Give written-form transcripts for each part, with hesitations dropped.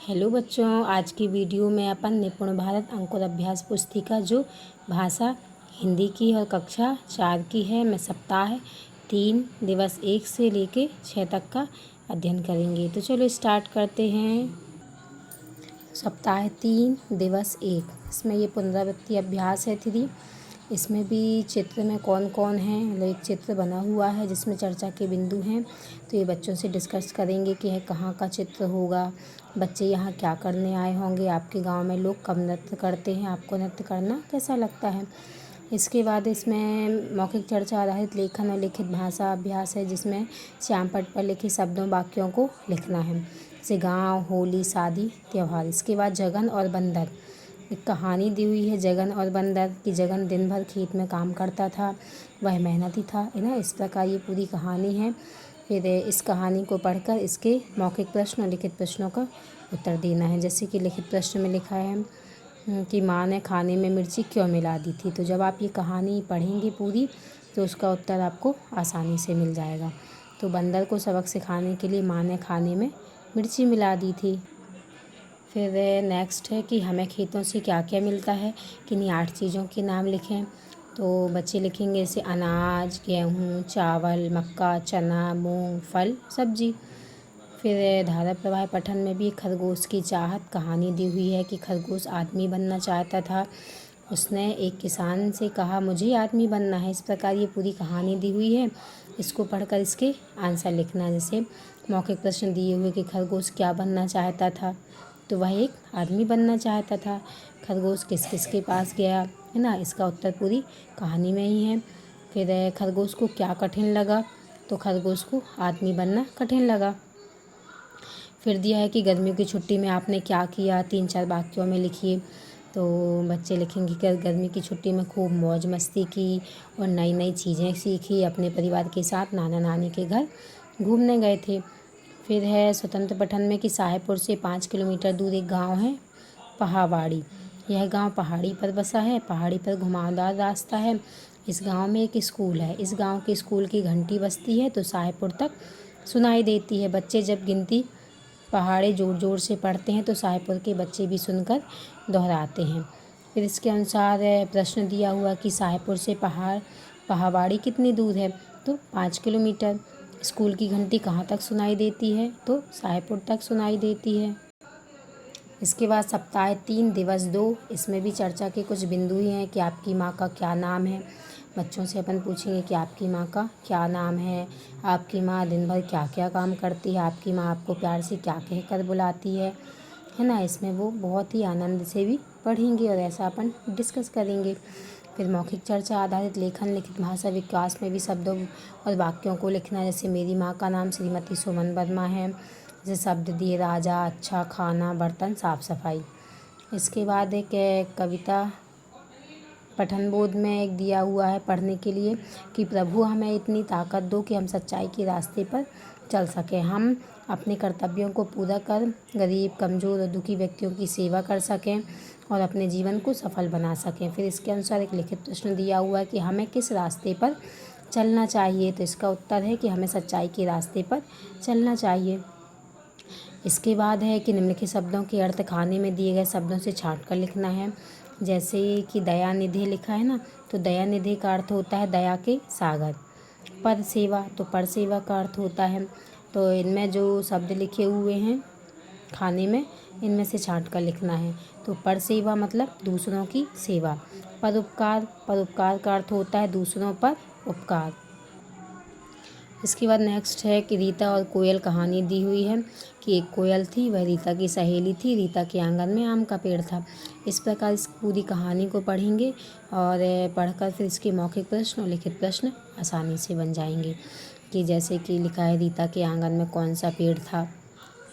Hello बच्चों, आज की वीडियो में अपन निपुण भारत अंकुर अभ्यास पुस्तिका जो भाषा हिंदी की और कक्षा 4 की है में सप्ताह 3 दिवस 1 से लेके 6 तक का अध्ययन करेंगे। तो चलो स्टार्ट करते हैं। सप्ताह 3 दिवस 1 इसमें ये पुनरावृत्ति अभ्यास है 3। इसमें भी चित्र में कौन कौन है, मतलब एक चित्र बना हुआ है जिसमें चर्चा के बिंदु हैं। तो ये बच्चों से डिस्कस करेंगे कि है कहाँ का चित्र होगा, बच्चे यहाँ क्या करने आए होंगे, आपके गांव में लोग कब नृत्य करते हैं, आपको नृत्य करना कैसा लगता है। इसके बाद इसमें मौखिक चर्चा आधारित लेखन और लिखित भाषा अभ्यास है जिसमें श्याम पट्ट पर लिखे शब्दों वाक्यों को लिखना है, जैसे गाँव, होली, शादी, त्यौहार। इसके बाद जगन और बंदर, एक कहानी दी हुई है जगन और बंदर की। जगन दिन भर खेत में काम करता था, वह मेहनती था, है ना। इस प्रकार ये पूरी कहानी है। फिर इस कहानी को पढ़कर इसके मौखिक प्रश्न और लिखित प्रश्नों का उत्तर देना है। जैसे कि लिखित प्रश्न में लिखा है कि माँ ने खाने में मिर्ची क्यों मिला दी थी। तो जब आप ये कहानी पढ़ेंगे पूरी तो उसका उत्तर आपको आसानी से मिल जाएगा। तो बंदर को सबक सिखाने के लिए माँ ने खाने में मिर्ची मिला दी थी। फिर नेक्स्ट है कि हमें खेतों से क्या क्या मिलता है, किन्हीं 8 चीज़ों के नाम लिखें। तो बच्चे लिखेंगे जैसे अनाज, गेहूँ, चावल, मक्का, चना, मूंग, फल, सब्जी। फिर धारा प्रवाह पठन में भी खरगोश की चाहत कहानी दी हुई है कि खरगोश आदमी बनना चाहता था। उसने एक किसान से कहा मुझे आदमी बनना है। इस प्रकार ये पूरी कहानी दी हुई है। इसको पढ़कर इसके आंसर लिखना है। जैसे मौखिक प्रश्न दिए हुए कि खरगोश क्या बनना चाहता था, तो वह एक आदमी बनना चाहता था। खरगोश किस किस के पास गया, है ना, इसका उत्तर पूरी कहानी में ही है। फिर खरगोश को क्या कठिन लगा, तो खरगोश को आदमी बनना कठिन लगा। फिर दिया है कि गर्मियों की छुट्टी में आपने क्या किया, 3-4 वाक्यों में लिखिए। तो बच्चे लिखेंगे कि गर्मी की छुट्टी में खूब मौज मस्ती की और नई नई चीज़ें सीखी, अपने परिवार के साथ नाना नानी के घर घूमने गए थे। फिर है स्वतंत्र पठन में कि साहेबपुर से 5 किलोमीटर दूर एक गांव है पहावाड़ी। यह गांव पहाड़ी पर बसा है, पहाड़ी पर घुमावदार रास्ता है। इस गांव में एक स्कूल है, इस गांव के स्कूल की घंटी बजती है तो साहेबपुर तक सुनाई देती है। बच्चे जब गिनती पहाड़े ज़ोर ज़ोर से पढ़ते हैं तो साहेबपुर के बच्चे भी सुनकर दोहराते हैं। फिर इसके अनुसार प्रश्न दिया हुआ कि साहेबपुर से पहावाड़ी कितनी दूर है, तो 5 किलोमीटर। स्कूल की घंटी कहाँ तक सुनाई देती है, तो साहेबपुर तक सुनाई देती है। इसके बाद सप्ताह 3 दिवस 2, इसमें भी चर्चा के कुछ बिंदु ही हैं कि आपकी माँ का क्या नाम है। बच्चों से अपन पूछेंगे कि आपकी माँ का क्या नाम है, आपकी माँ दिन भर क्या क्या काम करती है, आपकी माँ आपको प्यार से क्या कहकर बुलाती है ना। इसमें वो बहुत ही आनंद से भी पढ़ेंगे और ऐसा अपन डिस्कस करेंगे। फिर मौखिक चर्चा आधारित लेखन लिखित भाषा विकास में भी शब्दों और वाक्यों को लिखना। जैसे मेरी माँ का नाम श्रीमती सुमन वर्मा है। जैसे शब्द दिए राजा, अच्छा, खाना, बर्तन, साफ सफाई। इसके बाद एक कविता पठन बोध में एक दिया हुआ है पढ़ने के लिए कि प्रभु हमें इतनी ताकत दो कि हम सच्चाई के रास्ते पर चल सकें, हम अपने कर्तव्यों को पूरा कर गरीब, कमज़ोर और दुखी व्यक्तियों की सेवा कर सकें और अपने जीवन को सफल बना सकें। फिर इसके अनुसार एक लिखित प्रश्न दिया हुआ है कि हमें किस रास्ते पर चलना चाहिए, तो इसका उत्तर है कि हमें सच्चाई के रास्ते पर चलना चाहिए। इसके बाद है कि निम्नलिखित शब्दों के अर्थ खाने में दिए गए शब्दों से छांट कर लिखना है। जैसे कि दयानिधि लिखा है ना, तो दयानिधि का अर्थ होता है दया के सागर। पर सेवा, तो पर सेवा का अर्थ होता है। तो इनमें जो शब्द लिखे हुए हैं खाने में, इनमें से छांट कर लिखना है। तो पर सेवा मतलब दूसरों की सेवा। परोपकार, परोपकार का अर्थ होता है दूसरों पर उपकार। इसके बाद नेक्स्ट है कि रीता और कोयल कहानी दी हुई है कि एक कोयल थी, वह रीता की सहेली थी, रीता के आंगन में आम का पेड़ था। इस प्रकार इस पूरी कहानी को पढ़ेंगे और पढ़कर फिर इसके मौखिक प्रश्न और लिखित प्रश्न आसानी से बन जाएंगे। कि जैसे कि लिखा है रीता के आंगन में कौन सा पेड़ था,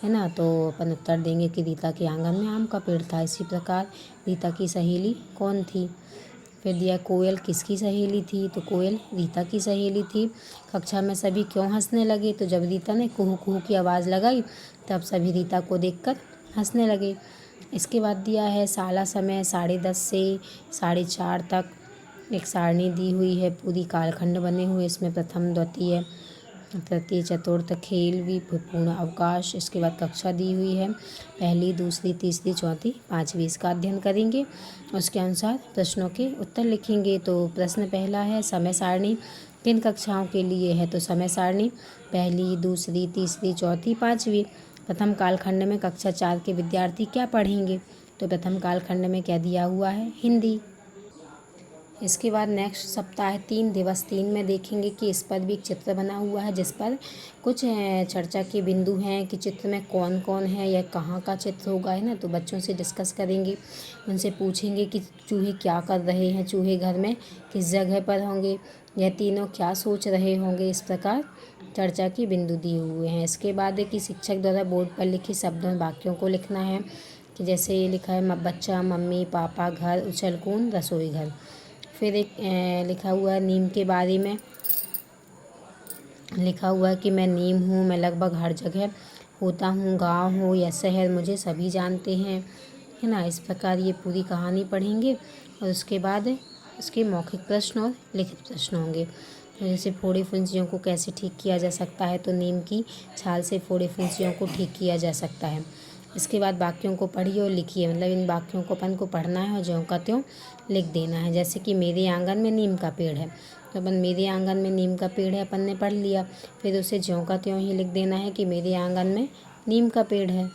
है ना, तो अपन उत्तर देंगे कि रीता के आंगन में आम का पेड़ था। इसी प्रकार रीता की सहेली कौन थी। फिर दिया कोयल किसकी सहेली थी, तो कोयल रीता की सहेली थी। कक्षा में सभी क्यों हंसने लगे, तो जब रीता ने कुहू कुहू की आवाज़ लगाई तब सभी रीता को देखकर हंसने लगे। इसके बाद दिया है शाला समय 10:30 से 4:30 तक। एक सारणी दी हुई है, पूरी कालखंड बने हुए, इसमें प्रथम, द्वितीय, तृतीय चतुर्थ खेल भी पूर्ण अवकाश। इसके बाद कक्षा दी हुई है, पहली दूसरी तीसरी चौथी पाँचवीं, इसका अध्ययन करेंगे। उसके अनुसार प्रश्नों के उत्तर लिखेंगे। तो प्रश्न पहला है, समय सारणी किन कक्षाओं के लिए है? तो समय सारणी पहली दूसरी तीसरी चौथी पाँचवीं। प्रथम कालखंड में कक्षा 4 के विद्यार्थी क्या पढ़ेंगे? तो प्रथम कालखंड में क्या दिया हुआ है? हिंदी। इसके बाद नेक्स्ट सप्ताह 3 दिवस 3 में देखेंगे कि इस पर भी एक चित्र बना हुआ है जिस पर कुछ चर्चा के बिंदु हैं कि चित्र में कौन कौन है या कहाँ का चित्र होगा, है ना। तो बच्चों से डिस्कस करेंगे, उनसे पूछेंगे कि चूहे क्या कर रहे हैं, चूहे घर में किस जगह पर होंगे, यह तीनों क्या सोच रहे होंगे। इस प्रकार चर्चा के बिंदु दिए हुए हैं। इसके बाद है कि शिक्षक द्वारा बोर्ड पर लिखे शब्दों में वाक्यों को लिखना है कि जैसे ये लिखा है, बच्चा, मम्मी, पापा, घर, उछल कूद, रसोई घर। फिर एक लिखा हुआ है नीम के बारे में, लिखा हुआ है कि मैं नीम हूँ, मैं लगभग हर जगह होता हूँ, गांव हो या शहर मुझे सभी जानते हैं, है ना। इस प्रकार ये पूरी कहानी पढ़ेंगे और उसके बाद उसके मौखिक प्रश्न और लिखित प्रश्न होंगे। तो जैसे फोड़े फुंसियों को कैसे ठीक किया जा सकता है, तो नीम की छाल से फोड़े फुंसियों को ठीक किया जा सकता है। इसके बाद वाक्यों को पढ़िए और लिखिए, मतलब इन वाक्यों को अपन को पढ़ना है और ज्यों का त्यों लिख देना है। जैसे कि मेरे आंगन में नीम का पेड़ है, तो अपन मेरे आंगन में नीम का पेड़ है अपन ने पढ़ लिया, फिर उसे ज्यों का त्यों ही लिख देना है कि मेरे आंगन में नीम का पेड़ है।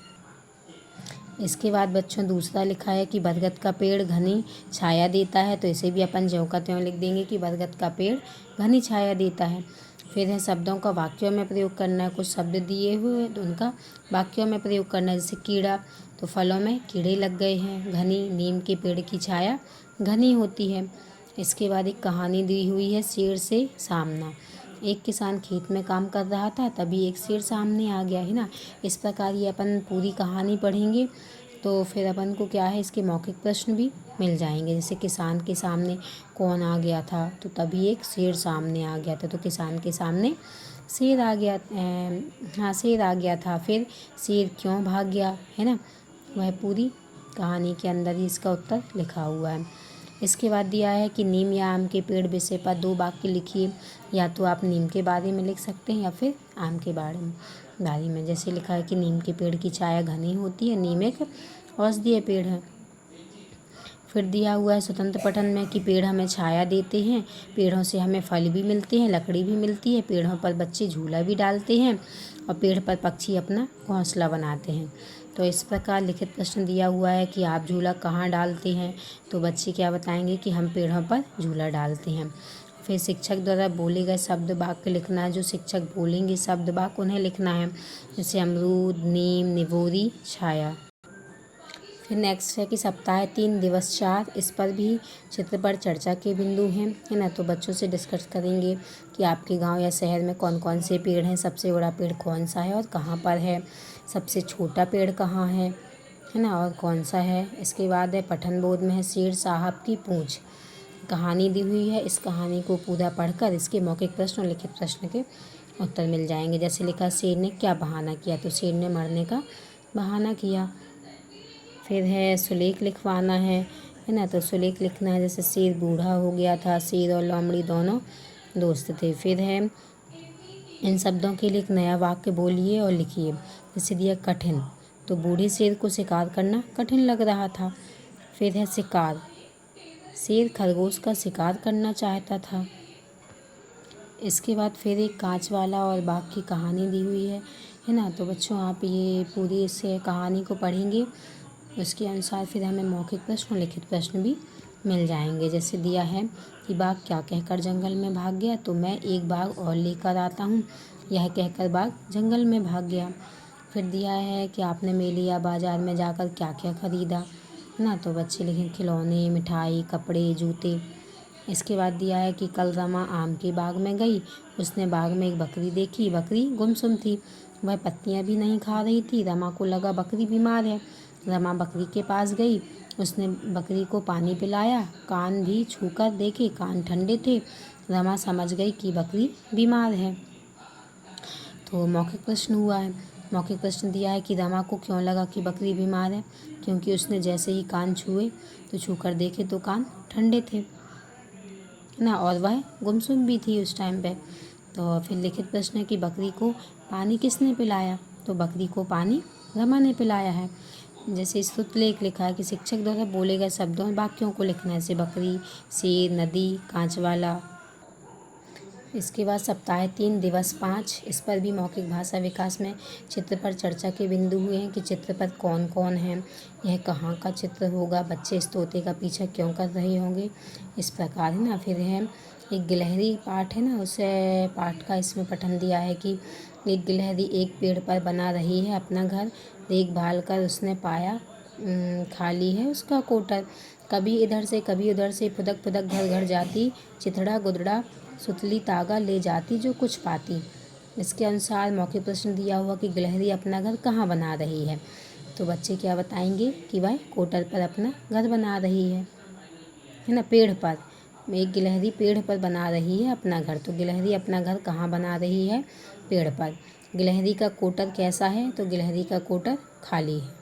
इसके बाद बच्चों दूसरा लिखा है कि बरगद का पेड़ घनी छाया देता है, तो इसे भी अपन ज्यों का त्यों लिख देंगे कि बरगद का पेड़ घनी छाया देता है। फिर है शब्दों का वाक्यों में प्रयोग करना है, कुछ शब्द दिए हुए तो उनका वाक्यों में प्रयोग करना है। जैसे कीड़ा, तो फलों में कीड़े लग गए हैं। घनी, नीम के पेड़ की छाया घनी होती है। इसके बाद एक कहानी दी हुई है, शेर से सामना। एक किसान खेत में काम कर रहा था, तभी एक शेर सामने आ गया, है ना। इस प्रकार ये अपन पूरी कहानी पढ़ेंगे तो फिर अपन को क्या है, इसके मौखिक प्रश्न भी मिल जाएंगे। जैसे किसान के सामने कौन आ गया था, तो तभी एक शेर सामने आ गया था, तो किसान के सामने शेर आ गया, हाँ शेर आ गया था। फिर शेर क्यों भाग गया, है ना, वह पूरी कहानी के अंदर ही इसका उत्तर लिखा हुआ है। इसके बाद दिया है कि नीम या आम के पेड़ विषय पर 2 वाक्य लिखिए। या तो आप नीम के बारे में लिख सकते हैं या फिर आम के बारे में। जैसे लिखा है कि नीम के पेड़ की छाया घनी होती है, नीम एक औषधीय पेड़ है। फिर दिया हुआ है स्वतंत्र पठन में कि पेड़ हमें छाया देते हैं, पेड़ों से हमें फल भी मिलते हैं, लकड़ी भी मिलती है, पेड़ों पर बच्चे झूला भी डालते हैं और पेड़ पर पक्षी अपना घोंसला बनाते हैं। तो इस प्रकार लिखित प्रश्न दिया हुआ है कि आप झूला कहाँ डालते हैं, तो बच्चे क्या बताएंगे कि हम पेड़ों पर झूला डालते हैं। फिर शिक्षक द्वारा बोले गए शब्द वाक्य लिखना है, जो शिक्षक बोलेंगे शब्द वाक्य उन्हें लिखना है। जैसे अमरूद, नीम, निबोरी, छाया। फिर नेक्स्ट है कि सप्ताह 3 दिवस 4, इस पर भी चित्र पर चर्चा के बिंदु हैं, है ना। तो बच्चों से डिस्कस करेंगे कि आपके गांव या शहर में कौन कौन से पेड़ हैं, सबसे बड़ा पेड़ कौन सा है और कहाँ पर है, सबसे छोटा पेड़ कहाँ है ना, और कौन सा है। इसके बाद है पठन बोध में है शेर साहब की पूंछ, कहानी दी हुई है। इस कहानी को पूरा पढ़कर इसके मौखिक प्रश्न और लिखित प्रश्न के उत्तर मिल जाएंगे। जैसे लिखा, शेर ने क्या बहाना किया, तो शेर ने मरने का बहाना किया। फिर है सुलेख लिखवाना है ना, तो सुलेख लिखना है। जैसे शेर बूढ़ा हो गया था, शेर और लोमड़ी दोनों दोस्त थे। फिर है इन शब्दों के लिए एक नया वाक्य बोलिए और लिखिए। जैसे दिया कठिन, तो बूढ़े शेर को शिकार करना कठिन लग रहा था। फिर है शिकार, शेर खरगोश का शिकार करना चाहता था। इसके बाद फिर एक कांच वाला और बाघ की कहानी दी हुई है ना। तो बच्चों आप ये पूरी इस कहानी को पढ़ेंगे, उसके अनुसार फिर हमें मौखिक प्रश्न और लिखित प्रश्न भी मिल जाएंगे। जैसे दिया है कि बाघ क्या कहकर जंगल में भाग गया, तो मैं एक बाघ और लेकर आता हूँ, यह कहकर बाघ जंगल में भाग गया। फिर दिया है कि आपने मेले या बाज़ार में जाकर क्या क्या खरीदा ना, तो बच्चे लिखें खिलौने, मिठाई, कपड़े, जूते। इसके बाद दिया है कि कल रमा आम के बाग में गई, उसने बाग में एक बकरी देखी, बकरी गुमसुम थी, वह पत्तियां भी नहीं खा रही थी। रमा को लगा बकरी बीमार है, रमा बकरी के पास गई, उसने बकरी को पानी पिलाया, कान भी छूकर देखे, कान ठंडे थे। रमा समझ गई कि बकरी बीमार है। तो मौखिक प्रश्न हुआ है। मौखिक प्रश्न दिया है कि रमा को क्यों लगा कि बकरी बीमार है, क्योंकि उसने जैसे ही कान छुए तो छूकर देखे तो कान ठंडे थे ना, और वह गुमसुम भी थी उस टाइम पे। तो फिर लिखित प्रश्न है कि बकरी को पानी किसने पिलाया, तो बकरी को पानी रमा ने पिलाया है। जैसे श्रुतलेख लिखा है कि शिक्षक द्वारा बोले गए शब्दों और वाक्यों को लिखना है, जैसे बकरी, शेर, नदी, कांच वाला। इसके बाद सप्ताह 3 दिवस 5, इस पर भी मौखिक भाषा विकास में चित्र पर चर्चा के बिंदु हुए हैं कि चित्र पर कौन कौन है, यह कहाँ का चित्र होगा, बच्चे इस तोते का पीछा क्यों कर रहे होंगे, इस प्रकार है ना। फिर है एक गिलहरी पाठ है ना, उसे पाठ का इसमें पठन दिया है कि एक गिलहरी एक पेड़ पर बना रही है अपना घर, देखभाल कर उसने पाया खाली है उसका कोटर, कभी इधर से कभी उधर से फुदक फुदक घर घर जाती, चिथड़ा गुदड़ा सुतली तागा ले जाती जो कुछ पाती। इसके अनुसार मौखिक प्रश्न दिया हुआ कि गिलहरी अपना घर कहाँ बना रही है, तो बच्चे क्या बताएंगे कि वह कोटर पर अपना घर बना रही है ना, पेड़ पर। एक गिलहरी पेड़ पर बना रही है अपना घर, तो गिलहरी अपना घर कहाँ बना रही है, पेड़ पर। गिलहरी का कोटर कैसा है, तो गिलहरी का कोटर खाली है।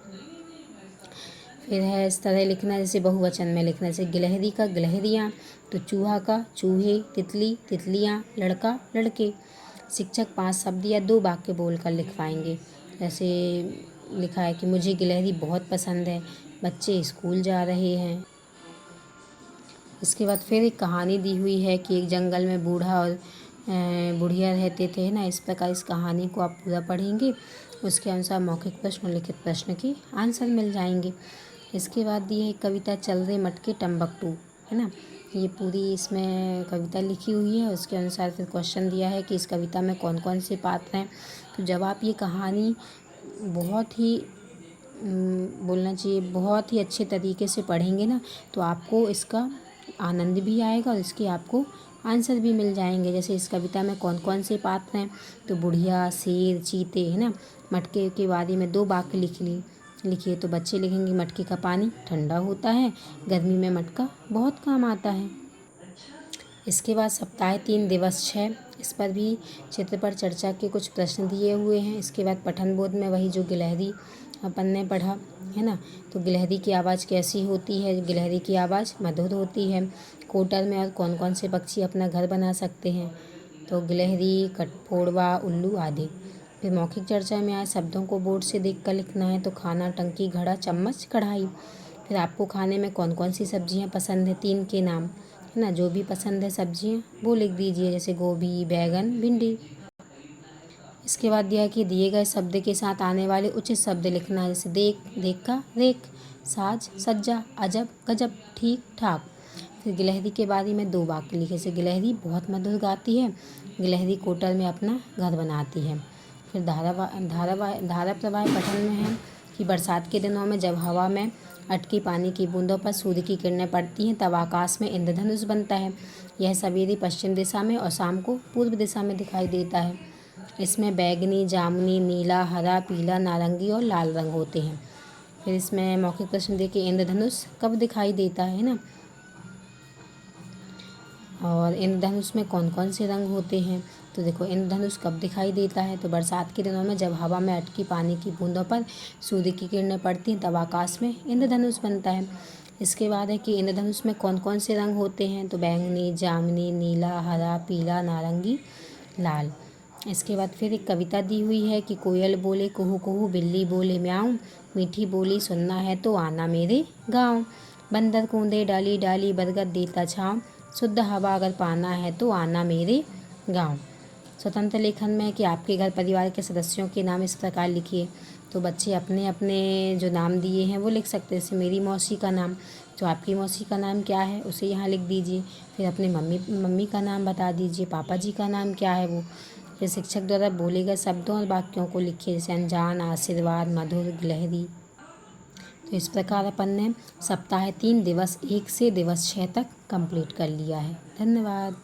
फिर है इस तरह लिखना जैसे बहुवचन में लिखना, जैसे गिलहरी का गिलहरियाँ, तो चूहा का चूहे, तितली तितलियाँ, लड़का लड़के। शिक्षक 5 शब्द या 2 वाक्य बोलकर लिखवाएंगे। जैसे लिखा है कि मुझे गिलहरी बहुत पसंद है, बच्चे स्कूल जा रहे हैं। इसके बाद फिर एक कहानी दी हुई है कि एक जंगल में बूढ़ा और बुढ़िया रहते थे ना, इस प्रकार इस कहानी को आप पूरा पढ़ेंगे, उसके अनुसार मौखिक प्रश्न और लिखित प्रश्न के आंसर मिल जाएंगे। इसके बाद दी है कविता चल रे मटके टम्बकटू, है ना, ये पूरी इसमें कविता लिखी हुई है। उसके अनुसार फिर क्वेश्चन दिया है कि इस कविता में कौन कौन से पात्र हैं। तो जब आप ये कहानी बहुत ही बोलना चाहिए बहुत ही अच्छे तरीके से पढ़ेंगे ना, तो आपको इसका आनंद भी आएगा और इसके आपको आंसर भी मिल जाएंगे। जैसे इस कविता में कौन कौन से पात्र हैं, तो बुढ़िया, शेर, चीते, है ना। मटके के बारे में 2 वाक्य लिखिए, तो बच्चे लिखेंगे मटके का पानी ठंडा होता है, गर्मी में मटका बहुत काम आता है। इसके बाद सप्ताह 3 दिवस 6, इस पर भी चित्र पर चर्चा के कुछ प्रश्न दिए हुए हैं। इसके बाद पठन बोध में वही जो गिलहरी अपन ने पढ़ा है ना, तो गिलहरी की आवाज़ कैसी होती है, गिलहरी की आवाज़ मधुर होती है। कोटर में और कौन कौन से पक्षी अपना घर बना सकते हैं, तो गिलहरी, कठफोड़वा, उल्लू आदि। फिर मौखिक चर्चा में आए शब्दों को बोर्ड से देखकर लिखना है, तो खाना, टंकी, घड़ा, चम्मच, कढ़ाई। फिर आपको खाने में कौन कौन सी सब्जियां पसंद है, 3 के नाम, है ना, जो भी पसंद है सब्जियां वो लिख दीजिए, जैसे गोभी, बैगन, भिंडी। इसके बाद दिया है कि दिए गए शब्द के साथ आने वाले उचित शब्द लिखना है, जैसे देख, देख का रेख, साज, सज्जा, अजब, गजब, ठीक ठाक। फिर गिलहरी के बारे में 2 वाक्य लिखे, जैसे गिलहरी बहुत मधुर गाती है, गिलहरी कोटर में अपना घर बनाती है। फिर धारा प्रवाह पठन में है कि बरसात के दिनों में जब हवा में अटकी पानी की बूंदों पर सूर्य की किरणें पड़ती हैं तब आकाश में इंद्रधनुष बनता है। यह सवेरे पश्चिम दिशा में और शाम को पूर्व दिशा में दिखाई देता है। इसमें बैगनी, जामुनी, नीला, हरा, पीला, नारंगी और लाल रंग होते हैं। फिर इसमें मौखिक प्रश्न देखिए, इंद्रधनुष कब दिखाई देता है ना, और इंद्रधनुष में कौन कौन से रंग होते हैं। तो देखो इंद्रधनुष कब दिखाई देता है, तो बरसात के दिनों में जब हवा में अटकी पानी की बूंदों पर सूर्य की किरणें पड़ती हैं तब आकाश में इंद्रधनुष बनता है। इसके बाद है कि इंद्रधनुष में कौन कौन से रंग होते हैं, तो बैंगनी, जामुनी, नीला, हरा, पीला, नारंगी, लाल। इसके बाद फिर एक कविता दी हुई है कि कोयल बोले कुहू कुहू, बिल्ली बोले म्याऊं, मीठी बोली सुनना है तो आना मेरे गाँव, बंदर कूदे डाली डाली, बरगद देता छाँव, शुद्ध हवा अगर पाना है तो आना मेरे गांव। स्वतंत्र लेखन में कि आपके घर परिवार के सदस्यों के नाम इस प्रकार लिखिए, तो बच्चे अपने अपने जो नाम दिए हैं वो लिख सकते हैं। जैसे मेरी मौसी का नाम, तो आपकी मौसी का नाम क्या है उसे यहाँ लिख दीजिए। फिर अपने मम्मी का नाम बता दीजिए, पापा जी का नाम क्या है वो। फिर शिक्षक द्वारा बोले गए शब्दों और वाक्यों को लिखिए, जैसे अनजान, आशीर्वाद, मधुर, गिलहरी। तो इस प्रकार अपन ने सप्ताह 3 दिवस 1 से दिवस 6 तक कंप्लीट कर लिया है। धन्यवाद।